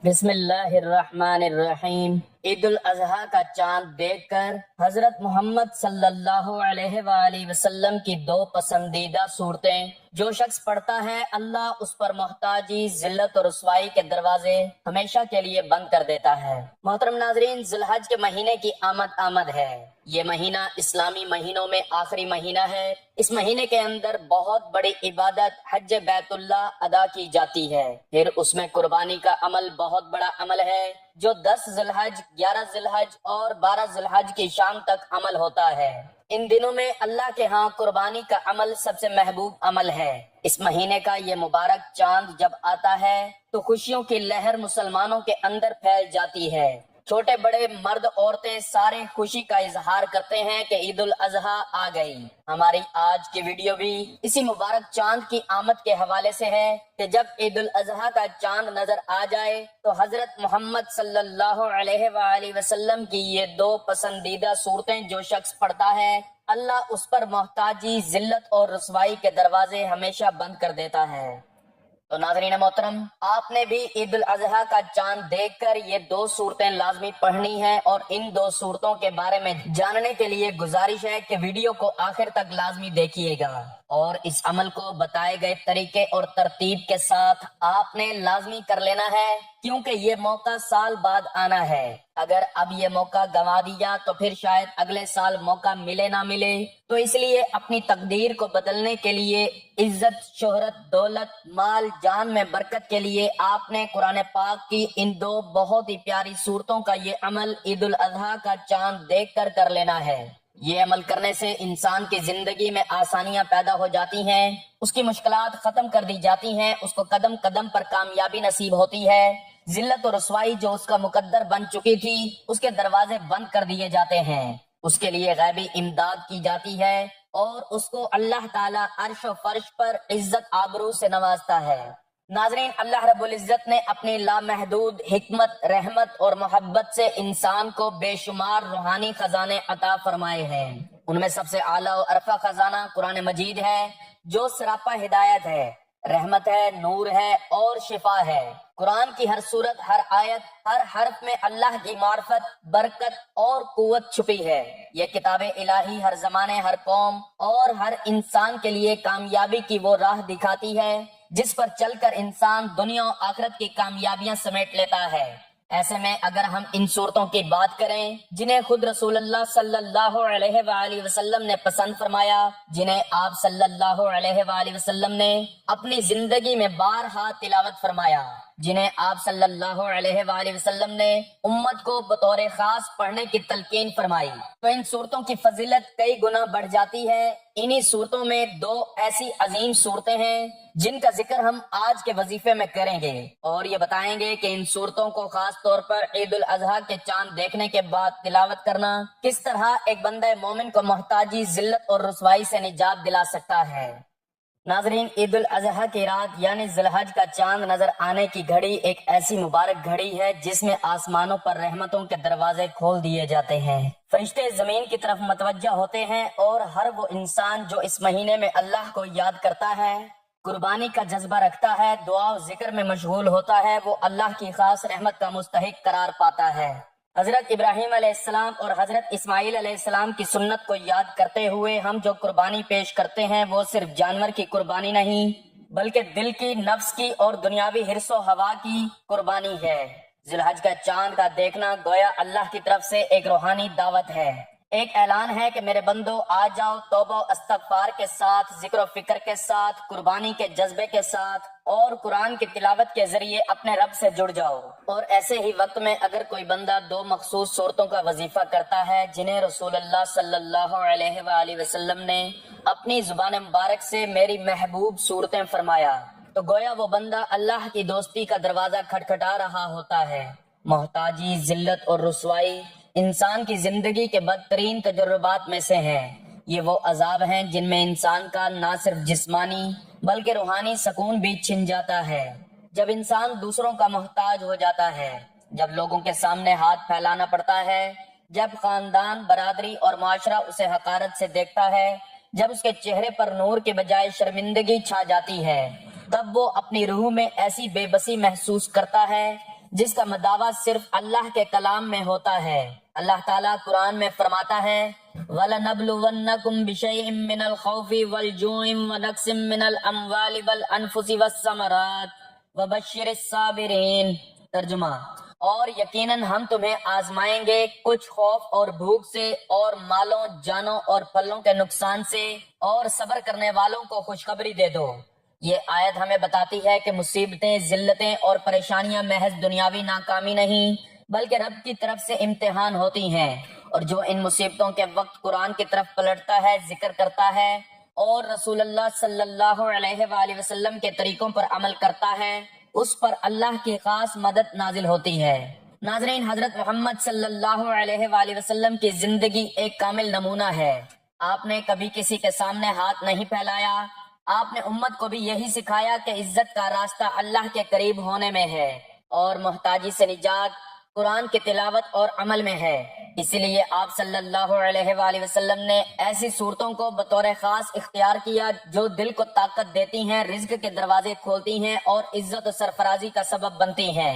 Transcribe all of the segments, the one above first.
بسم اللہ الرحمن الرحیم۔ عید الاضحیٰ کا چاند دیکھ کر حضرت محمد صلی اللہ علیہ وآلہ وسلم کی دو پسندیدہ صورتیں جو شخص پڑھتا ہے اللہ اس پر محتاجی، ذلت اور رسوائی کے دروازے ہمیشہ کے لیے بند کر دیتا ہے۔ محترم ناظرین، ذی الحج کے مہینے کی آمد ہے۔ یہ مہینہ اسلامی مہینوں میں آخری مہینہ ہے۔ اس مہینے کے اندر بہت بڑی عبادت حج بیت اللہ ادا کی جاتی ہے۔ پھر اس میں قربانی کا عمل بہت بڑا عمل ہے جو 10 ذی الحج، 11 ذی الحج اور 12 ذی الحج کی شام تک عمل ہوتا ہے۔ ان دنوں میں اللہ کے ہاں قربانی کا عمل سب سے محبوب عمل ہے۔ اس مہینے کا یہ مبارک چاند جب آتا ہے تو خوشیوں کی لہر مسلمانوں کے اندر پھیل جاتی ہے۔ چھوٹے بڑے، مرد عورتیں سارے خوشی کا اظہار کرتے ہیں کہ عید الاضحیٰ آ گئی۔ ہماری آج کی ویڈیو بھی اسی مبارک چاند کی آمد کے حوالے سے ہے کہ جب عید الاضحیٰ کا چاند نظر آ جائے تو حضرت محمد صلی اللہ علیہ وآلہ وسلم کی یہ دو پسندیدہ صورتیں جو شخص پڑھتا ہے اللہ اس پر محتاجی، ذلت اور رسوائی کے دروازے ہمیشہ بند کر دیتا ہے۔ تو ناظرین محترم، آپ نے بھی عید الاضحیٰ کا چاند دیکھ کر یہ دو صورتیں لازمی پڑھنی ہیں، اور ان دو صورتوں کے بارے میں جاننے کے لیے گزارش ہے کہ ویڈیو کو آخر تک لازمی دیکھیے گا، اور اس عمل کو بتائے گئے طریقے اور ترتیب کے ساتھ آپ نے لازمی کر لینا ہے، کیونکہ یہ موقع سال بعد آنا ہے۔ اگر اب یہ موقع گنوا دیا تو پھر شاید اگلے سال موقع ملے نہ ملے، تو اس لیے اپنی تقدیر کو بدلنے کے لیے، عزت، شہرت، دولت، مال، جان میں برکت کے لیے آپ نے قرآن پاک کی ان دو بہت ہی پیاری صورتوں کا یہ عمل عید الاضحیٰ کا چاند دیکھ کر کر لینا ہے۔ یہ عمل کرنے سے انسان کی زندگی میں آسانیاں پیدا ہو جاتی ہیں، اس کی مشکلات ختم کر دی جاتی ہیں، اس کو قدم قدم پر کامیابی نصیب ہوتی ہے۔ ذلت اور رسوائی جو اس کا مقدر بن چکی تھی اس کے دروازے بند کر دیے جاتے ہیں، اس کے لیے غیبی امداد کی جاتی ہے، اور اس کو اللہ تعالیٰ عرش و فرش پر عزت آبرو سے نوازتا ہے۔ ناظرین، اللہ رب العزت نے اپنی لامحدود حکمت، رحمت اور محبت سے انسان کو بے شمار روحانی خزانے عطا فرمائے ہیں۔ ان میں سب سے اعلیٰ و ارفع خزانہ قرآن مجید ہے جو سراپا ہدایت ہے، رحمت ہے، نور ہے اور شفا ہے۔ قرآن کی ہر صورت، ہر آیت، ہر حرف میں اللہ کی معرفت، برکت اور قوت چھپی ہے۔ یہ کتاب الہی ہر زمانے، ہر قوم اور ہر انسان کے لیے کامیابی کی وہ راہ دکھاتی ہے جس پر چل کر انسان دنیا و آخرت کی کامیابیاں سمیٹ لیتا ہے۔ ایسے میں اگر ہم ان صورتوں کی بات کریں جنہیں خود رسول اللہ صلی اللہ علیہ وآلہ وسلم نے پسند فرمایا، جنہیں آپ صلی اللہ علیہ وآلہ وسلم نے اپنی زندگی میں بارہا تلاوت فرمایا، جنہیں آپ صلی اللہ علیہ وآلہ وسلم نے امت کو بطور خاص پڑھنے کی تلقین فرمائی، تو ان صورتوں کی فضیلت کئی گنا بڑھ جاتی ہے۔ انہی صورتوں میں دو ایسی عظیم صورتیں ہیں جن کا ذکر ہم آج کے وظیفے میں کریں گے، اور یہ بتائیں گے کہ ان صورتوں کو خاص طور پر عید الاضحیٰ کے چاند دیکھنے کے بعد تلاوت کرنا کس طرح ایک بندہ مومن کو محتاجی، ذلت اور رسوائی سے نجات دلا سکتا ہے۔ ناظرین، عید الاضحیٰ کی رات یعنی ذی الحج کا چاند نظر آنے کی گھڑی ایک ایسی مبارک گھڑی ہے جس میں آسمانوں پر رحمتوں کے دروازے کھول دیے جاتے ہیں، فرشتے زمین کی طرف متوجہ ہوتے ہیں، اور ہر وہ انسان جو اس مہینے میں اللہ کو یاد کرتا ہے، قربانی کا جذبہ رکھتا ہے، دعا و ذکر میں مشغول ہوتا ہے، وہ اللہ کی خاص رحمت کا مستحق قرار پاتا ہے۔ حضرت ابراہیم علیہ السلام اور حضرت اسماعیل علیہ السلام کی سنت کو یاد کرتے ہوئے ہم جو قربانی پیش کرتے ہیں وہ صرف جانور کی قربانی نہیں بلکہ دل کی، نفس کی اور دنیاوی حرص و ہوا کی قربانی ہے۔ ذی الحج کا چاند کا دیکھنا گویا اللہ کی طرف سے ایک روحانی دعوت ہے، ایک اعلان ہے کہ میرے بندو آ جاؤ، توبہ و استغفار کے ساتھ، ذکر و فکر کے ساتھ، قربانی کے جذبے کے ساتھ اور قرآن کی تلاوت کے ذریعے اپنے رب سے جڑ جاؤ۔ اور ایسے ہی وقت میں اگر کوئی بندہ دو مخصوص صورتوں کا وظیفہ کرتا ہے جنہیں رسول اللہ صلی اللہ علیہ وآلہ وسلم نے اپنی زبان مبارک سے میری محبوب صورتیں فرمایا، تو گویا وہ بندہ اللہ کی دوستی کا دروازہ کھٹکھٹا رہا ہوتا ہے۔ محتاجی، ذلت اور رسوائی انسان کی زندگی کے بدترین تجربات میں سے ہیں۔ یہ وہ عذاب ہیں جن میں انسان کا نہ صرف جسمانی بلکہ روحانی سکون بھی چھن جاتا ہے۔ جب انسان دوسروں کا محتاج ہو جاتا ہے، جب لوگوں کے سامنے ہاتھ پھیلانا پڑتا ہے، جب خاندان، برادری اور معاشرہ اسے حقارت سے دیکھتا ہے، جب اس کے چہرے پر نور کے بجائے شرمندگی چھا جاتی ہے، تب وہ اپنی روح میں ایسی بے بسی محسوس کرتا ہے جس کا مداوا صرف اللہ کے کلام میں ہوتا ہے۔ اللہ تعالیٰ قرآن میں فرماتا ہے وَلَنَبْلُوَنَّكُمْ بِشَيْءٍ مِّنَ الْخَوْفِ وَالْجُوعِ وَنَقْصٍ مِّنَ الْأَمْوَالِ وَالْأَنفُسِ وَالثَّمَرَاتِ وَبَشِّرِ الصَّابِرِينَ۔ ترجمہ، اور یقیناً ہم تمہیں آزمائیں گے کچھ خوف اور بھوک سے اور مالوں، جانوں اور پھلوں کے نقصان سے، اور صبر کرنے والوں کو خوشخبری دے دو۔ یہ آیت ہمیں بتاتی ہے کہ مصیبتیں، ذلتیں اور پریشانیاں محض دنیاوی ناکامی نہیں بلکہ رب کی طرف سے امتحان ہوتی ہیں، اور جو ان مصیبتوں کے وقت قرآن کی طرف پلٹتا ہے، ذکر کرتا ہے اور رسول اللہ صلی اللہ علیہ وآلہ وسلم کے طریقوں پر عمل کرتا ہے، اس پر اللہ کی خاص مدد نازل ہوتی ہے۔ ناظرین، حضرت محمد صلی اللہ علیہ وآلہ وسلم کی زندگی ایک کامل نمونہ ہے۔ آپ نے کبھی کسی کے سامنے ہاتھ نہیں پھیلایا۔ آپ نے امت کو بھی یہی سکھایا کہ عزت کا راستہ اللہ کے قریب ہونے میں ہے اور محتاجی سے نجات قرآن کی تلاوت اور عمل میں ہے۔ اسی لیے آپ صلی اللہ علیہ وآلہ وسلم نے ایسی صورتوں کو بطور خاص اختیار کیا جو دل کو طاقت دیتی ہیں، رزق کے دروازے کھولتی ہیں اور عزت و سرفرازی کا سبب بنتی ہیں۔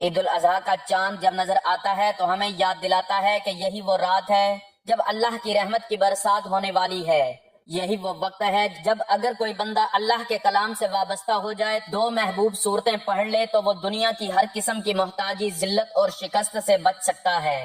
عید الاضحیٰ کا چاند جب نظر آتا ہے تو ہمیں یاد دلاتا ہے کہ یہی وہ رات ہے جب اللہ کی رحمت کی برسات ہونے والی ہے۔ یہی وہ وقت ہے جب اگر کوئی بندہ اللہ کے کلام سے وابستہ ہو جائے، دو محبوب صورتیں پڑھ لے، تو وہ دنیا کی ہر قسم کی محتاجی، ذلت اور شکست سے بچ سکتا ہے۔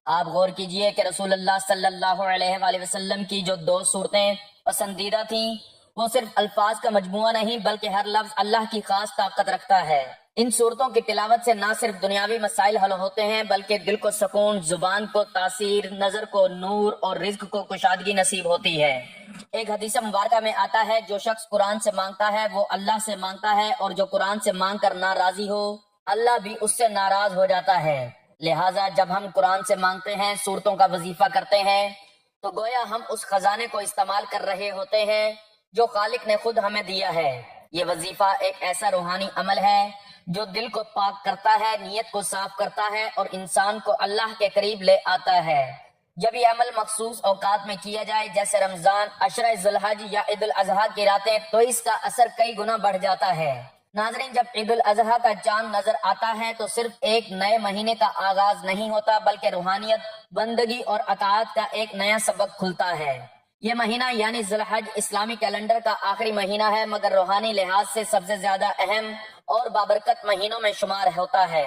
آپ غور کیجئے کہ رسول اللہ صلی اللہ علیہ وآلہ وسلم کی جو دو صورتیں پسندیدہ تھیں، وہ صرف الفاظ کا مجموعہ نہیں بلکہ ہر لفظ اللہ کی خاص طاقت رکھتا ہے۔ ان صورتوں کی تلاوت سے نہ صرف دنیاوی مسائل حل ہوتے ہیں بلکہ دل کو سکون، زبان کو تاثیر، نظر کو نور اور رزق کو کشادگی نصیب ہوتی ہے۔ ایک حدیث مبارکہ میں آتا ہے جو شخص قرآن سے مانگتا ہے وہ اللہ سے مانگتا ہے، اور جو قرآن سے مانگ کر ناراضی ہو اللہ بھی اس سے ناراض ہو جاتا ہے۔ لہٰذا جب ہم قرآن سے مانگتے ہیں، صورتوں کا وظیفہ کرتے ہیں، تو گویا ہم اس خزانے کو استعمال کر رہے ہوتے ہیں جو خالق نے خود ہمیں دیا ہے۔ یہ وظیفہ ایک ایسا روحانی عمل ہے جو دل کو پاک کرتا ہے، نیت کو صاف کرتا ہے اور انسان کو اللہ کے قریب لے آتا ہے۔ جب یہ عمل مخصوص اوقات میں کیا جائے جیسے رمضان، عشرہ ذی الحج یا عید الاضحیٰ کی راتیں، تو اس کا اثر کئی گنا بڑھ جاتا ہے۔ ناظرین، جب عید الاضحیٰ کا چاند نظر آتا ہے تو صرف ایک نئے مہینے کا آغاز نہیں ہوتا بلکہ روحانیت، بندگی اور اطاعت کا ایک نیا سبق کھلتا ہے۔ یہ مہینہ یعنی ذی الحج اسلامی کیلنڈر کا آخری مہینہ ہے مگر روحانی لحاظ سے سب سے زیادہ اہم اور بابرکت مہینوں میں شمار ہوتا ہے۔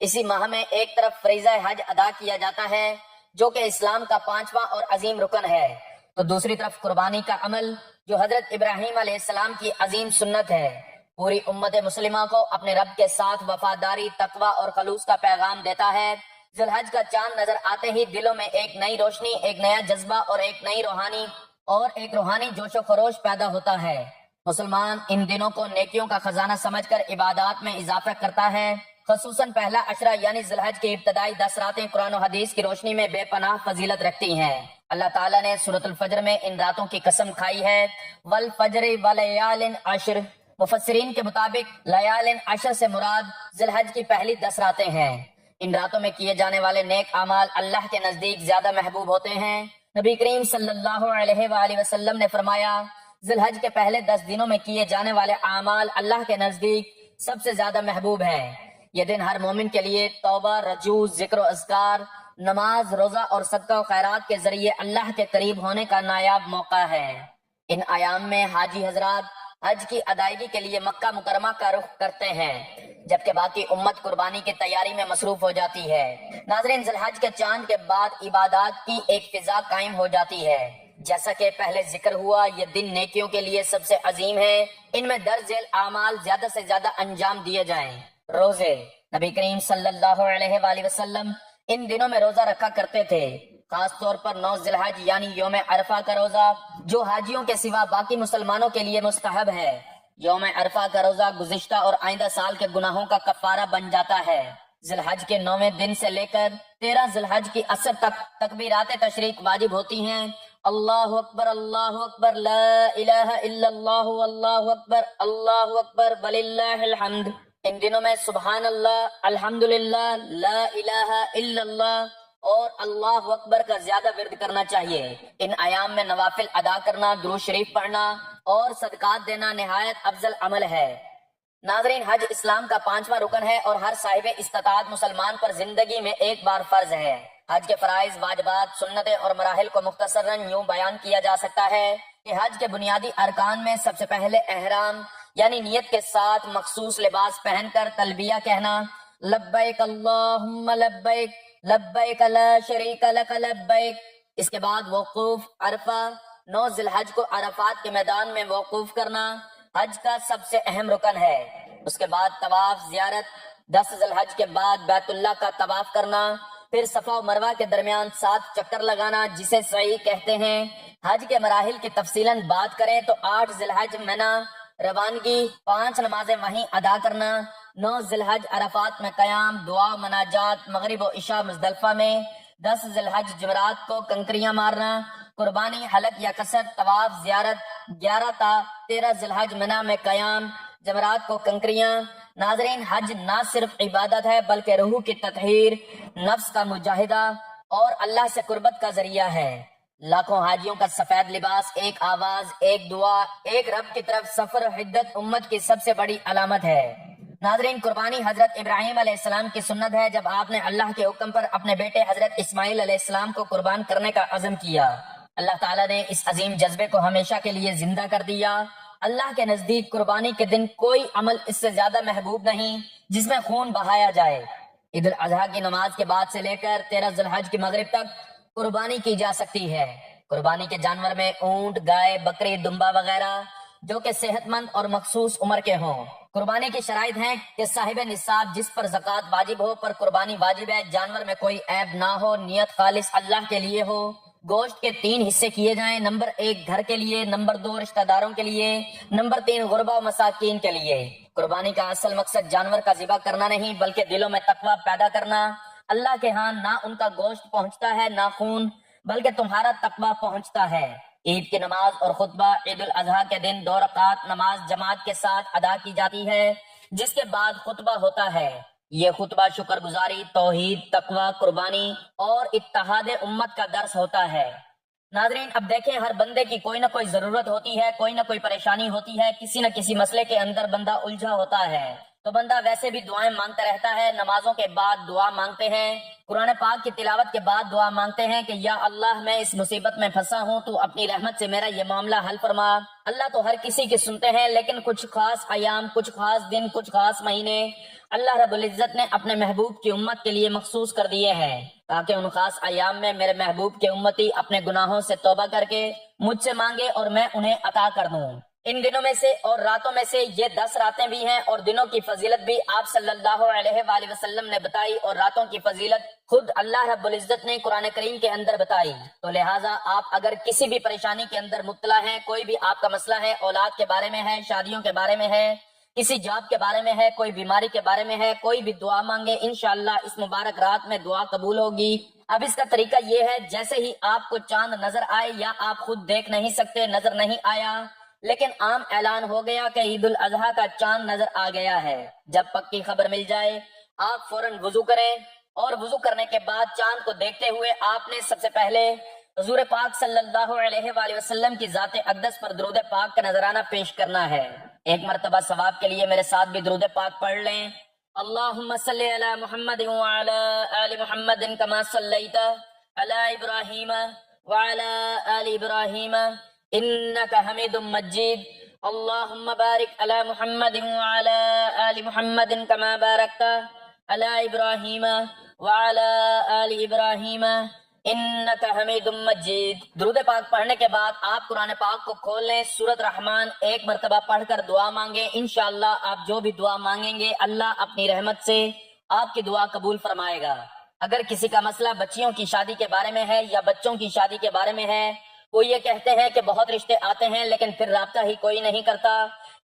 اسی ماہ میں ایک طرف فریضہ حج ادا کیا جاتا ہے جو کہ اسلام کا 5واں اور عظیم رکن ہے، تو دوسری طرف قربانی کا عمل جو حضرت ابراہیم علیہ السلام کی عظیم سنت ہے، پوری امت مسلمہ کو اپنے رب کے ساتھ وفاداری، تقوی اور خلوص کا پیغام دیتا ہے۔ ذی الحج کا چاند نظر آتے ہی دلوں میں ایک نئی روشنی، ایک نیا جذبہ اور ایک روحانی جوش و خروش پیدا ہوتا ہے۔ مسلمان ان دنوں کو نیکیوں کا خزانہ سمجھ کر عبادات میں اضافہ کرتا ہے۔ خصوصاً پہلا عشرہ یعنی ذی الحج کی ابتدائی 10 راتیں قرآن و حدیث کی روشنی میں بے پناہ فضیلت رکھتی ہیں۔ اللہ تعالیٰ نے سورۃ الفجر میں ان راتوں کی قسم کھائی ہے، والفجر ولیال عشر۔ مفسرین کے مطابق لیال عشر سے مراد ذی الحج کی پہلی 10 راتیں ہیں۔ ان راتوں میں کیے جانے والے نیک اعمال اللہ کے نزدیک زیادہ محبوب ہوتے ہیں۔ نبی کریم صلی اللہ علیہ وآلہ وسلم نے فرمایا، ذی الحج کے پہلے 10 دنوں میں کیے جانے والے اعمال اللہ کے نزدیک سب سے زیادہ محبوب ہیں۔ یہ دن ہر مومن کے لیے توبہ، رجوع، ذکر و اذکار، نماز، روزہ اور صدقہ و خیرات کے ذریعے اللہ کے قریب ہونے کا نایاب موقع ہے۔ ان ایام میں حاجی حضرات حج کی ادائیگی کے لیے مکہ مکرمہ کا رخ کرتے ہیں جبکہ باقی امت قربانی کی تیاری میں مصروف ہو جاتی ہے۔ ناظرین، ذی الحج کے چاند کے بعد عبادات کی ایک فضا قائم ہو جاتی ہے۔ جیسا کہ پہلے ذکر ہوا، یہ دن نیکیوں کے لیے سب سے عظیم ہے۔ ان میں درج ذیل اعمال زیادہ سے زیادہ انجام دیے جائیں۔ روزے، نبی کریم صلی اللہ علیہ وآلہ وسلم ان دنوں میں روزہ رکھا کرتے تھے، خاص طور پر 9 ذی الحج یعنی یوم عرفہ کا روزہ جو حاجیوں کے سوا باقی مسلمانوں کے لیے مستحب ہے۔ یوم عرفہ کا روزہ گزشتہ اور آئندہ سال کے گناہوں کا کفارہ بن جاتا ہے۔ ذی الحج کے 9ویں دن سے لے کر 13 ذی الحج کی عصر تک تکبیرات تشریق واجب ہوتی ہیں۔ اللہ اکبر لا الہ الا اللہ واللہ اکبر وللہ الحمد۔ ان دنوں میں سبحان اللہ، الحمدللہ، لا الہ الا اللہ اور اللہ اکبر کا زیادہ ورد کرنا چاہیے۔ ان ایام میں نوافل ادا کرنا، درود شریف پڑھنا اور صدقات دینا نہایت افضل عمل ہے۔ ناظرین، حج اسلام کا 5واں رکن ہے اور ہر صاحب استطاعت مسلمان پر زندگی میں ایک بار فرض ہے۔ حج کے فرائض، واجبات، سنتیں اور مراحل کو مختصراً یوں بیان کیا جا سکتا ہے کہ حج کے بنیادی ارکان میں سب سے پہلے احرام یعنی نیت کے ساتھ مخصوص لباس پہن کر تلبیہ کہنا، لبیک اللہم لبیک لبیک لا شریک لک لبیک۔ اس کے بعد وقوف عرفہ، 9 ذی الحج کو عرفات کے میدان میں وقوف کرنا حج کا سب سے اہم رکن ہے۔ اس کے بعد طواف زیارت، 10 ذی الحج کے بعد بیت اللہ کا طواف کرنا، پھر صفا و مروہ کے درمیان 7 چکر لگانا جسے سعی کہتے ہیں۔ حج کے مراحل کی تفصیلاً بات کریں تو 8 ذی الحج منی روانگی، 5 نمازیں وہیں ادا کرنا، 9 ذی الحج عرفات میں قیام، دعا و مناجات، مغرب و عشاء مزدلفہ میں، 10 ذی الحج جمرات کو کنکریاں مارنا، قربانی، حلق یا قصر، طواف زیارت، 11 تا 13 ذی الحج منی میں قیام، جمرات کو کنکریاں۔ ناظرین، حج نہ صرف عبادت ہے بلکہ روح کی تطہیر، نفس کا مجاہدہ اور اللہ سے قربت کا ذریعہ ہے۔ لاکھوں حاجیوں کا سفید لباس، ایک آواز، ایک دعا، ایک رب کی طرف سفر، حدت امت کی سب سے بڑی علامت ہے۔ ناظرین، قربانی حضرت ابراہیم علیہ السلام کی سنت ہے جب آپ نے اللہ کے حکم پر اپنے بیٹے حضرت اسماعیل علیہ السلام کو قربان کرنے کا عزم کیا۔ اللہ تعالیٰ نے اس عظیم جذبے کو ہمیشہ کے لیے زندہ کر دیا۔ اللہ کے نزدیک قربانی کے دن کوئی عمل اس سے زیادہ محبوب نہیں جس میں خون بہایا جائے۔ عید الاضحیٰ کی نماز کے بعد سے لے کر 13 ذی الحج کی مغرب تک قربانی کی جا سکتی ہے۔ قربانی کے جانور میں اونٹ، گائے، بکری، دمبا وغیرہ جو کہ صحت مند اور مخصوص عمر کے ہوں۔ قربانی کی شرائط ہیں کہ صاحب نصاب جس پر زکوٰۃ واجب ہو پر قربانی واجب ہے، جانور میں کوئی عیب نہ ہو، نیت خالص اللہ کے لیے ہو، گوشت کے 3 حصے کیے جائیں، نمبر 1 گھر کے لیے، نمبر 2 رشتہ داروں کے لیے، نمبر 3 غربا و مساکین کے لیے۔ قربانی کا اصل مقصد جانور کا ذبح کرنا نہیں بلکہ دلوں میں تقویٰ پیدا کرنا۔ اللہ کے ہاں نہ ان کا گوشت پہنچتا ہے نہ خون، بلکہ تمہارا تقویٰ پہنچتا ہے۔ عید کی نماز اور خطبہ عید الاضحیٰ کے دن 2 رکعت نماز جماعت کے ساتھ ادا کی جاتی ہے، جس کے بعد خطبہ ہوتا ہے۔ یہ خطبہ شکر گزاری، توحید، تقویٰ، قربانی اور اتحاد امت کا درس ہوتا ہے۔ ناظرین، اب دیکھیں، ہر بندے کی کوئی نہ کوئی ضرورت ہوتی ہے، کوئی نہ کوئی پریشانی ہوتی ہے، کسی نہ کسی مسئلے کے اندر بندہ الجھا ہوتا ہے تو بندہ ویسے بھی دعائیں مانگتا رہتا ہے۔ نمازوں کے بعد دعا مانگتے ہیں، قرآن پاک کی تلاوت کے بعد دعا مانگتے ہیں کہ یا اللہ میں اس مصیبت میں پھنسا ہوں، تو اپنی رحمت سے میرا یہ معاملہ حل فرما۔ اللہ تو ہر کسی کی سنتے ہیں، لیکن کچھ خاص ایام، کچھ خاص دن، کچھ خاص مہینے اللہ رب العزت نے اپنے محبوب کی امت کے لیے مخصوص کر دیے ہیں تاکہ ان خاص ایام میں میرے محبوب کے امتی اپنے گناہوں سے توبہ کر کے مجھ سے مانگے اور میں انہیں عطا کر دوں۔ ان دنوں میں سے اور راتوں میں سے یہ 10 راتیں بھی ہیں اور دنوں کی فضیلت بھی آپ صلی اللہ علیہ وآلہ وسلم نے بتائی، اور راتوں کی فضیلت خود اللہ رب العزت نے قرآن کریم کے اندر بتائی۔ تو لہٰذا آپ اگر کسی بھی پریشانی کے اندر مبتلا ہیں، کوئی بھی آپ کا مسئلہ ہے، اولاد کے بارے میں ہے، شادیوں کے بارے میں ہے، کسی جاب کے بارے میں ہے، کوئی بیماری کے بارے میں ہے، کوئی بھی دعا مانگے، انشاءاللہ اس مبارک رات میں دعا قبول ہوگی۔ اب اس کا طریقہ یہ ہے، جیسے ہی آپ کو چاند نظر آئے یا آپ خود دیکھ نہیں سکتے، نظر نہیں آیا، لیکن عام اعلان ہو گیا کہ عید الاضحیٰ کا چاند نظر آ گیا ہے، جب پکی خبر مل جائے آپ فوراً وضو کریں، اور وضو کرنے کے بعد چاند کو دیکھتے ہوئے آپ نے سب سے پہلے حضور پاک صلی اللہ علیہ وآلہ وسلم کی ذات اقدس پر درود پاک کا نذرانہ پیش کرنا ہے۔ ایک مرتبہ ثواب کے لیے میرے ساتھ بھی درود پاک پڑھ لیں۔ اللہم صلی علی محمد وعلی آل محمد کما صلیت علی ابراہیم وعلی آل ابراہیم انک حمید مجید۔ اللہم بارک علی محمد وعلی آل محمد کما بارکت علی ابراہیم وعلی آل ابراہیم انک حمید مجید۔ درود پاک پڑھنے کے بعد آپ قرآن پاک کو کھول لیں، سورۃ رحمان ایک مرتبہ پڑھ کر دعا مانگیں۔ انشاءاللہ آپ جو بھی دعا مانگیں گے اللہ اپنی رحمت سے آپ کی دعا قبول فرمائے گا۔ اگر کسی کا مسئلہ بچیوں کی شادی کے بارے میں ہے یا بچوں کی شادی کے بارے میں ہے، کوئی یہ کہتے ہیں کہ بہت رشتے آتے ہیں لیکن پھر رابطہ ہی کوئی نہیں کرتا،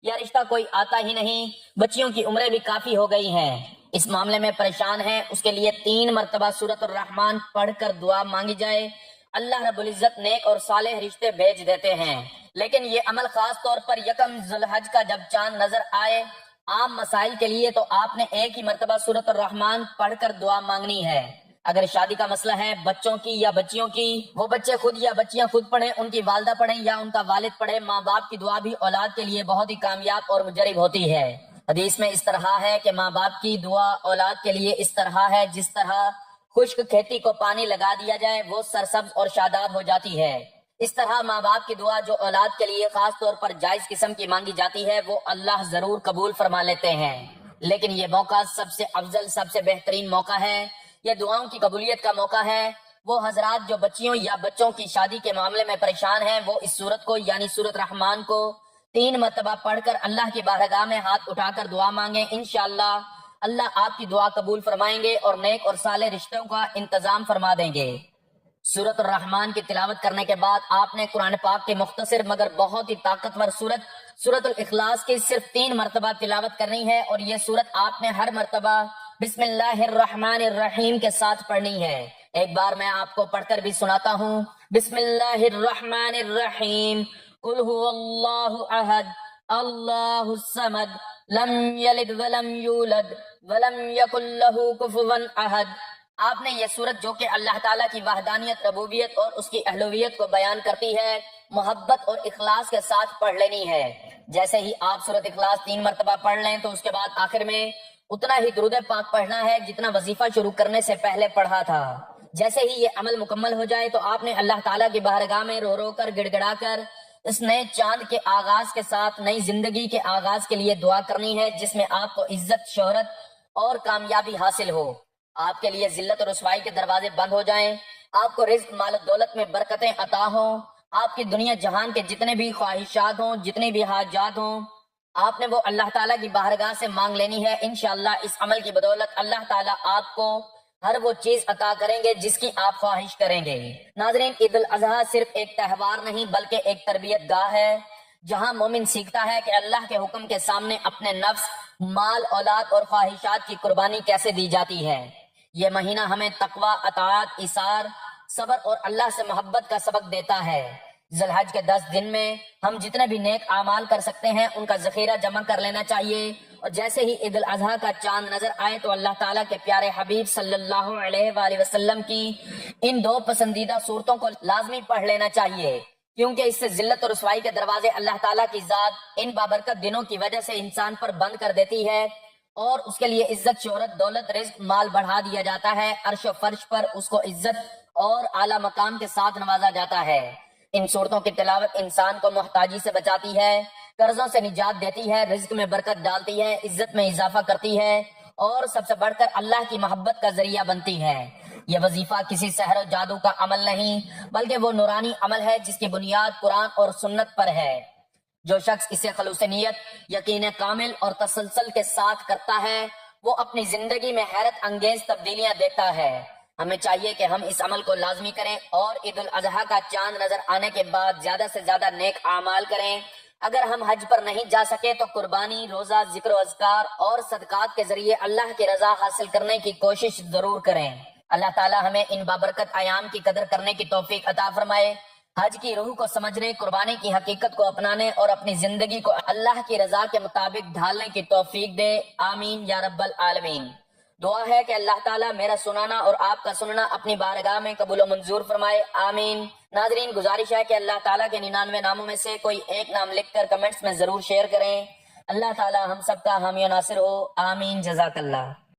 یا رشتہ کوئی آتا ہی نہیں، بچیوں کی عمریں بھی کافی ہو گئی ہیں، اس معاملے میں پریشان ہیں، اس کے لیے 3 مرتبہ سورۃ الرحمن پڑھ کر دعا مانگی جائے، اللہ رب العزت نیک اور صالح رشتے بھیج دیتے ہیں۔ لیکن یہ عمل خاص طور پر یکم ذی الحج کا جب چاند نظر آئے، عام مسائل کے لیے تو آپ نے ایک ہی مرتبہ سورۃ الرحمن پڑھ کر دعا مانگنی ہے۔ اگر شادی کا مسئلہ ہے بچوں کی یا بچیوں کی، وہ بچے خود یا بچیاں خود پڑھیں، ان کی والدہ پڑھیں یا ان کا والد پڑھے، ماں باپ کی دعا بھی اولاد کے لیے بہت ہی کامیاب اور مجرب ہوتی ہے۔ حدیث میں اس طرح ہے کہ ماں باپ کی دعا اولاد کے لیے اس طرح ہے جس طرح خشک کھیتی کو پانی لگا دیا جائے وہ سرسبز اور شاداب ہو جاتی ہے، اس طرح ماں باپ کی دعا جو اولاد کے لیے خاص طور پر جائز قسم کی مانگی جاتی ہے وہ اللہ ضرور قبول فرما لیتے ہیں۔ لیکن یہ موقع سب سے افضل، سب سے بہترین موقع ہے، یہ دعاؤں کی قبولیت کا موقع ہے۔ وہ حضرات جو بچیوں یا بچوں کی شادی کے معاملے میں پریشان ہیں وہ اس سورت کو یعنی سورت رحمان کو 3 مرتبہ پڑھ کر اللہ کی بارگاہ میں ہاتھ اٹھا کر دعا مانگیں، انشاءاللہ اللہ آپ کی دعا قبول فرمائیں گے اور نیک اور صالح رشتوں کا انتظام فرما دیں گے۔ سورت الرحمن کی تلاوت کرنے کے بعد آپ نے قرآن پاک کی مختصر مگر بہت ہی طاقتور سورت الاخلاص کی صرف 3 مرتبہ تلاوت کرنی ہے، اور یہ سورت آپ نے ہر مرتبہ بسم اللہ الرحمن الرحیم کے ساتھ پڑھنی ہے۔ ایک بار میں آپ کو پڑھ کر بھی سناتا ہوں۔ بسم اللہ الرحمن الرحیم، قل هو اللہ احد اللہ الصمد لم یلد ولم یولد ولم یکن لہ کفوا احد۔ آپ نے یہ سورت جو کہ اللہ تعالیٰ کی وحدانیت، ربوبیت اور اس کی الوہیت کو بیان کرتی ہے، محبت اور اخلاص کے ساتھ پڑھ لینی ہے۔ جیسے ہی آپ سورت اخلاص 3 مرتبہ پڑھ لیں تو اس کے بعد آخر میں اتنا ہی درود پاک پڑھنا ہے جتنا وظیفہ شروع کرنے سے پہلے پڑھا تھا۔ جیسے ہی یہ عمل مکمل ہو جائے تو آپ نے اللہ تعالیٰ کی بارگاہ میں رو رو کر گڑ گڑا کر اس نئے چاند کے آغاز کے ساتھ نئی زندگی کے آغاز کے لیے دعا کرنی ہے، جس میں آپ کو عزت، شہرت اور کامیابی حاصل ہو، آپ کے لیے ذلت اور رسوائی کے دروازے بند ہو جائیں، آپ کو رزق، مال و دولت میں برکتیں عطا ہوں، آپ کی دنیا جہان کے جتنے بھی خواہشات ہوں، جتنی بھی حاجات ہوں، آپ نے وہ اللہ تعالیٰ کی بارگاہ سے مانگ لینی ہے۔ انشاءاللہ اس عمل کی بدولت اللہ تعالیٰ آپ کو ہر وہ چیز عطا کریں گے جس کی آپ خواہش کریں گے۔ ناظرین، عید الاضحیٰ صرف ایک تہوار نہیں بلکہ ایک تربیت گاہ ہے، جہاں مومن سیکھتا ہے کہ اللہ کے حکم کے سامنے اپنے نفس، مال، اولاد اور خواہشات کی قربانی کیسے دی جاتی ہے۔ یہ مہینہ ہمیں تقوی، اطاعت، ایثار، صبر اور اللہ سے محبت کا سبق دیتا ہے۔ ذی الحج کے 10 دن میں ہم جتنے بھی نیک اعمال کر سکتے ہیں ان کا ذخیرہ جمع کر لینا چاہیے، اور جیسے ہی عید الاضحیٰ کا چاند نظر آئے تو اللہ تعالیٰ کے پیارے حبیب صلی اللہ علیہ وآلہ وسلم کی ان 2 پسندیدہ صورتوں کو لازمی پڑھ لینا چاہیے، کیونکہ اس سے ذلت اور رسوائی کے دروازے اللہ تعالیٰ کی ذات ان بابرکت دنوں کی وجہ سے انسان پر بند کر دیتی ہے، اور اس کے لیے عزت، شہرت، دولت، رزق، مال بڑھا دیا جاتا ہے، عرش و فرش پر اس کو عزت اور اعلیٰ مقام کے ساتھ نوازا جاتا ہے۔ ان صورتوں کی تلاوت انسان کو محتاجی سے بچاتی ہے، قرضوں سے نجات دیتی ہے، رزق میں برکت ڈالتی ہے، عزت میں اضافہ کرتی ہے، اور سب سے بڑھ کر اللہ کی محبت کا ذریعہ بنتی ہے۔ یہ وظیفہ کسی سحر و جادو کا عمل نہیں بلکہ وہ نورانی عمل ہے جس کی بنیاد قرآن اور سنت پر ہے۔ جو شخص اسے خلوص نیت، یقین کامل اور تسلسل کے ساتھ کرتا ہے وہ اپنی زندگی میں حیرت انگیز تبدیلیاں دیکھتا ہے۔ ہمیں چاہیے کہ ہم اس عمل کو لازمی کریں اور عید الاضحیٰ کا چاند نظر آنے کے بعد زیادہ سے زیادہ نیک اعمال کریں۔ اگر ہم حج پر نہیں جا سکے تو قربانی، روزہ، ذکر و اذکار اور صدقات کے ذریعے اللہ کی رضا حاصل کرنے کی کوشش ضرور کریں۔ اللہ تعالی ہمیں ان بابرکت ایام کی قدر کرنے کی توفیق عطا فرمائے، حج کی روح کو سمجھنے، قربانی کی حقیقت کو اپنانے اور اپنی زندگی کو اللہ کی رضا کے مطابق ڈھالنے کی توفیق دے، آمین یا رب العالمین۔ دعا ہے کہ اللہ تعالیٰ میرا سنانا اور آپ کا سننا اپنی بارگاہ میں قبول و منظور فرمائے، آمین۔ ناظرین، گزارش ہے کہ اللہ تعالیٰ کے 99 ناموں میں سے کوئی ایک نام لکھ کر کمنٹس میں ضرور شیئر کریں۔ اللہ تعالیٰ ہم سب کا حامی و ناصر ہو، آمین، جزاک اللہ۔